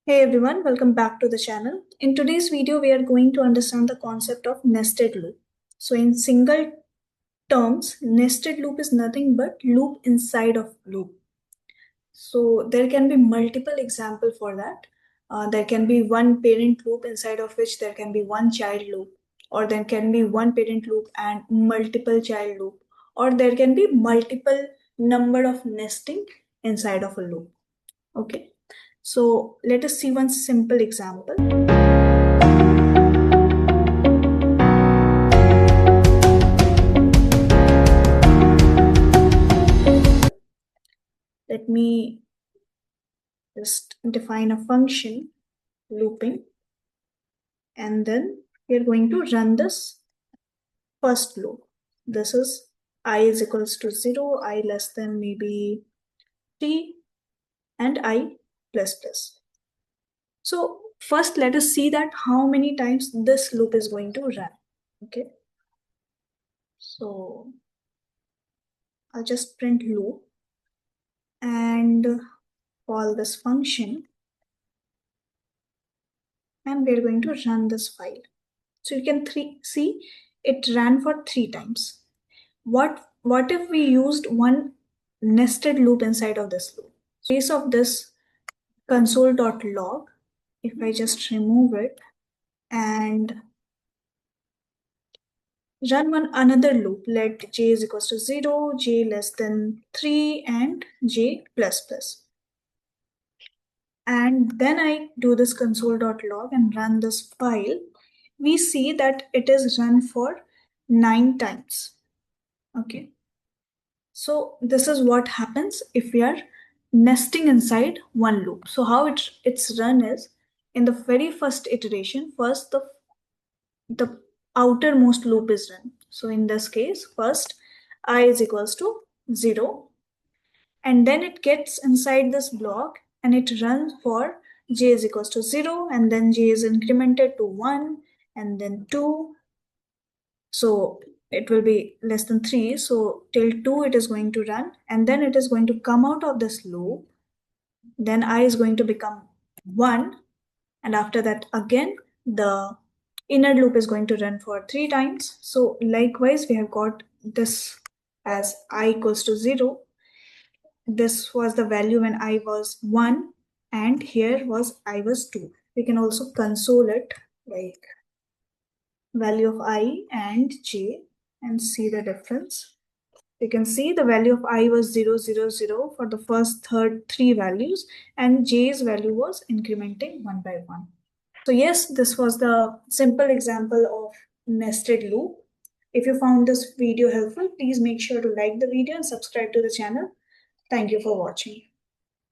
Hey everyone, welcome back to the channel. In today's video, we are going to understand the concept of nested loop. So in single terms, nested loop is nothing but loop inside of loop. So there can be multiple examples for that. There can be one parent loop inside of which there can be one child loop, or there can be one parent loop and multiple child loop, or there can be multiple number of nesting inside of a loop. Okay. So let us see one simple example. Let me just define a function looping, and then we are going to run this first loop. This is I is equals to 0, I less than maybe 3, and I plus plus. So first let us see that how many times this loop is going to run. Okay. So I'll just print loop and call this function, and we're going to run this file. So you can see it ran for 3 times. What if we used one nested loop inside of this loop? In case of this console.log, if I just remove it and run another loop, let j is equals to 0, j less than 3, and j plus plus. And then I do this console.log and run this file, we see that it is run for 9 times. Okay. So this is what happens if we are nesting inside one loop. So how it's run is, in the very first iteration, first the outermost loop is run. So in this case, first I is equals to 0, and then it gets inside this block and it runs for j is equals to 0, and then j is incremented to 1 and then 2. So it will be less than 3. So till 2 it is going to run, and then it is going to come out of this loop. Then I is going to become 1, and after that again the inner loop is going to run for 3 times. So likewise we have got this as I equals to 0. This was the value when I was 1, and here was I was 2. We can also console it like value of I and j and see the difference. You can see the value of I was 0, 0, 0 for the first, third, 3 values, and j's value was incrementing 1 by 1. So yes, this was the simple example of nested loop. If you found this video helpful, please make sure to like the video and subscribe to the channel. Thank you for watching.